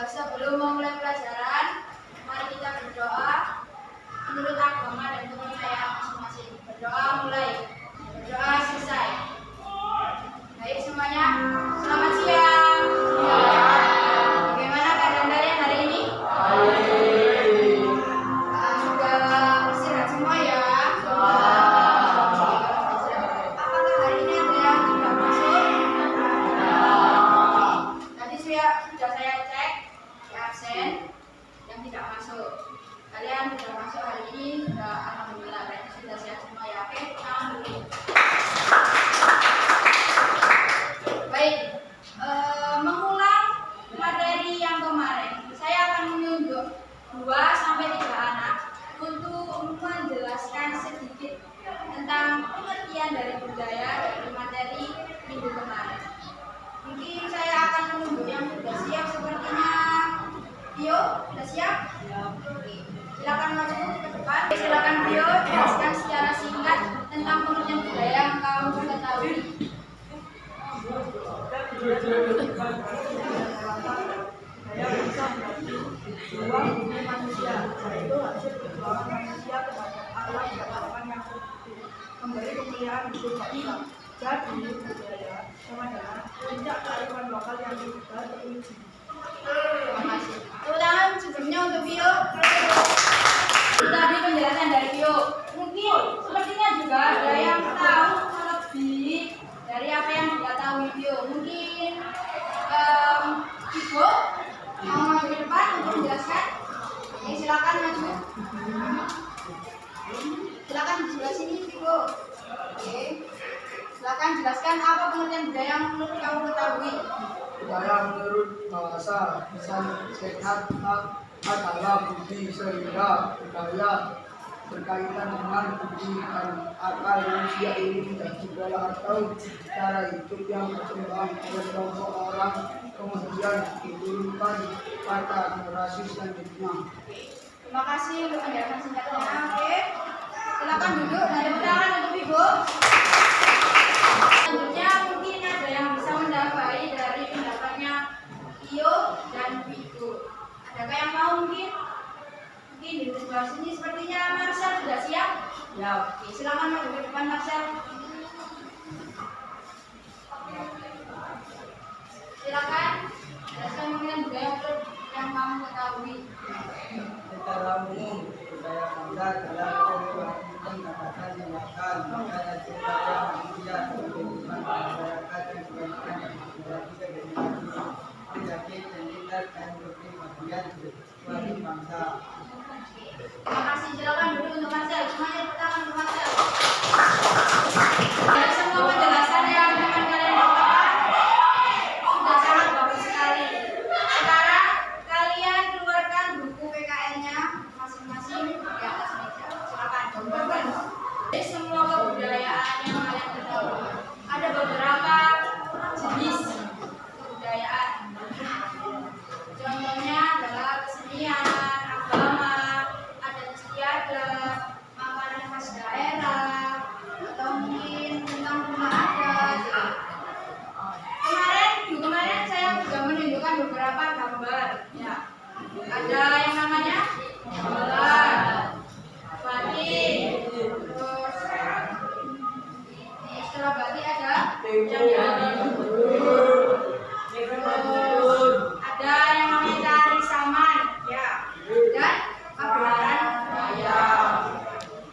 Sebelum memulai pelajaran, mari kita berdoa menurut agama dan kepercayaan masing-masing. Berdoa mulai, berdoa selesai. Baik semuanya, selamat siang. Bagaimana keadaan kalian hari ini? Sudah beristirahat semua ya? Apakah hari ini ada yang tidak masuk? Tadi sudah saya cek di absen yang tidak masuk. Kalian sudah masuk hari ini, sudah alhamdulillah, berarti sudah sehat semua ya. Oke, tangan dulu. Baik, mengulang materi yang kemarin, saya akan menunjuk 2-3 anak untuk menjelaskan sedikit tentang pengertian dari budaya dari materi minggu kemarin. Mungkin saya akan menunjuk yang sudah siap, sepertinya Bio, sudah siap? Oke. Silakan maju ke depan. Silakan Bio, jelaskan secara singkat tentang pengertian budaya yang kamu ketahui. Sebuah bumi manusia, yaitu hasil perjuangan manusia kepada alam dan alam yang memberi kemuliaan hidup bangsa. Jadi budaya sama dengan puncak kearifan lokal yang sudah teruji. Terima kasih. Tepuk tangan sebelumnya untuk Bio. Tadi penjelasan dari Bio. Mungkin sepertinya juga ada yang tahu lebih dari apa yang diketahui Bio. Mungkin Ibu mau maju ke depan untuk menjelaskan. Oke, silakan maju. Silakan di sebelah sini, Ibu. Oke. Silakan jelaskan apa pengertian budaya yang menurut kamu ketahui. Budaya menurut bahasa bisa sehat adalah budi, sehingga budaya berkaitan dengan budi dan akal manusia ini dan budaya atau cara hidup yang berkembang oleh kelompok orang kemudian diturunkan pada generasi selanjutnya. Terima kasih untuk penjelasan singkatnya. Oke, silakan duduk dan tepuk tangan untuk Ibu. Selanjutnya mungkin ada yang bisa mendapati dari pendapatnya Iyo dan Ibu. Adakah yang mau mungkin? Mungkin di sebelah sini sepertinya Marcel sudah siap. Ya. Oke, silakan maju ke depan Marcel. Silakan. Jelaskan mengenai budaya yang kamu ketahui. Secara umum, budaya bangsa adalah kehidupan katakan yang lokal, budaya budaya manusia, kehidupan masyarakat yang diberikan dan berarti kehidupan penyakit dan lintas dan berbagai bagian suatu bangsa. Terima kasih. Silakan duduk untuk Marcel. Semuanya pertama untuk Marcel. Dari semua penjelasan yang akan kalian dapatkan sudah sangat bagus sekali. Sekarang kalian keluarkan buku PKN-nya masing-masing di atas meja. Silakan. Dari semua kebudayaan yang kalian ketahui, ada beberapa jenis kebudayaan. Contohnya adalah kesenian, agama, adat istiadat, makanan khas daerah, atau mungkin tentang rumah adat. Kemarin saya sudah menunjukkan beberapa gambar. Ya, ada yang namanya gamelan, batik, terus setelah batik ada ada yang namanya tari saman, ya, dan pagelaran budaya.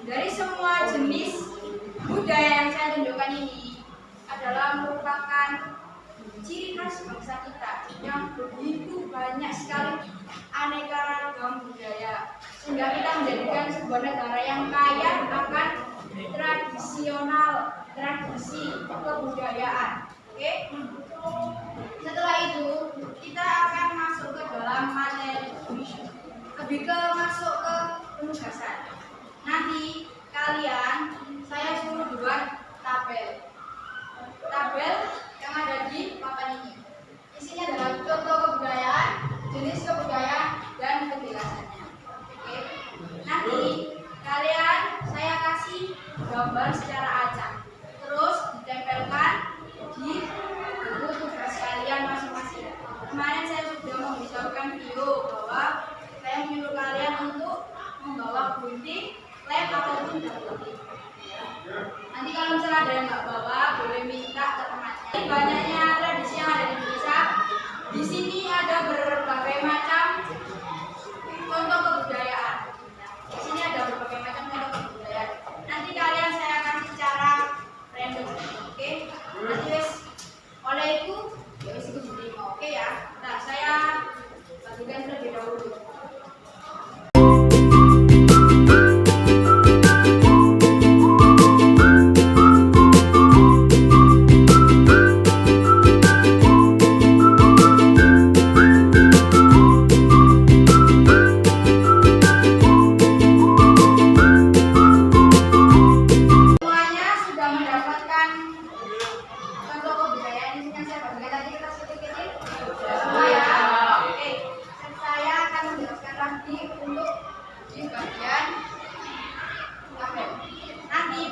Dari semua jenis budaya yang saya tunjukkan ini adalah merupakan ciri khas bangsa kita yang begitu banyak sekali aneka ragam budaya, sehingga kita menjadikan sebuah negara yang kaya akan tradisi kebudayaan. Oke? Setelah itu kita akan masuk ke dalam materi, lebih ke masuk ke penugasan. Nanti kalian saya suruh buat tabel yang ada di papan ini. Isinya adalah contoh kebudayaan, jenis kebudayaan, dan penjelasannya. Oke. Nanti kalian saya kasih gambar secara acak, terus ditempelkan di buku tugas kalian masing-masing. Kemarin saya sudah memberitahukan video bahwa saya menyuruh kalian untuk membawa gunting, lem ataupun gunting. Nanti kalau misalnya ada yang nggak bawa, boleh minta ke temannya. Ini banyaknya tradisi yang ada di Indonesia. Di sini ada berbagai macam contoh kebudayaan. Di sini ada berbagai macam contoh kebudayaan. Nanti kalian saya akan secara random, oke? Nanti wes oleh itu, ya wes itu diterima, oke ya? Nah, saya bagikan terlebih dahulu.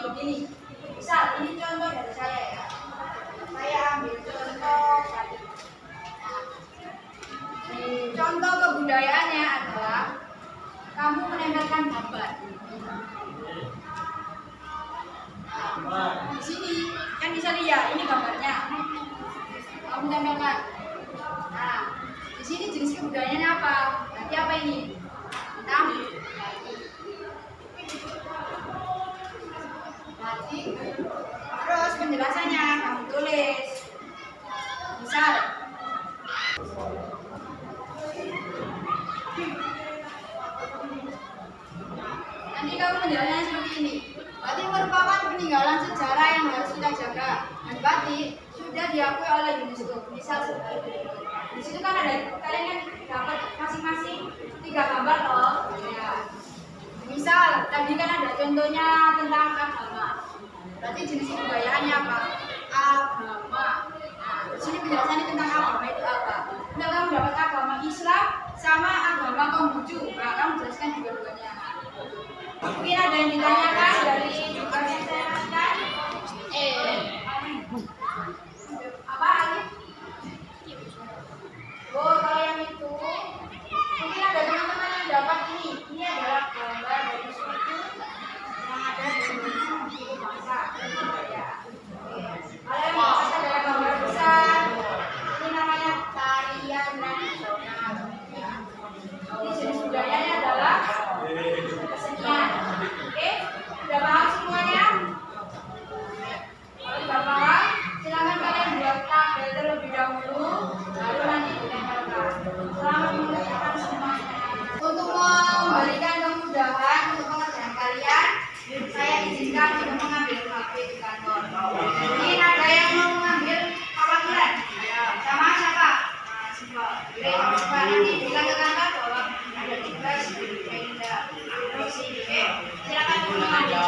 Begini, misal ini contoh dari saya ya. Saya ambil contoh tadi. Contoh kebudayaannya adalah kamu menempelkan gambar. Di sini kan bisa lihat ini gambarnya. Kamu tempelkan. Nah, di sini jenis kebudayaannya apa? Nanti apa ini? Hitam. Terus penjelasannya kamu tulis. Misal nanti kamu menjelaskannya seperti ini. Batik merupakan peninggalan sejarah yang harus kita jaga, dan batik sudah diakui oleh UNESCO. Misal seperti itu. Di situ kan ada kalian kan dapat masing-masing 3 gambar toh. Ya. Misal tadi kan ada contohnya tentang agama. Berarti jenis kebudayaannya apa? Agama. Nah, di sini penjelasannya tentang agama itu apa? Nah, kamu dapat agama Islam sama agama Konghucu. Nah, kamu jelaskan dua-duanya. Mungkin ada yang ditanyakan dari tugas yang saya kasihkan? Apa Alif? Oh, kalau yang itu mungkin ada teman-teman yang dapat ini. Ini adalah gambar dari suku yang ada di suku bangsa. Ya. Kalau yang bangsa adalah gambar besar. Ini namanya tarian nasional. Ini jenis budayanya adalah kesenian. Oke, sudah paham semuanya? Kalau sudah paham, silakan kalian buat tabel terlebih dahulu, baru nanti ditempelkan. Selamat mengerjakan semuanya. Untuk memberikan kemudahan untuk pengerjaan kalian, saya izinkan untuk mengambil HP di kantor. Mungkin ada yang mau mengambil kawan-kawan? Sama siapa? Nah, siapa? Nanti bilang ke kantor bahwa ada tugas Brenda. Terus ini, silakan mengambil.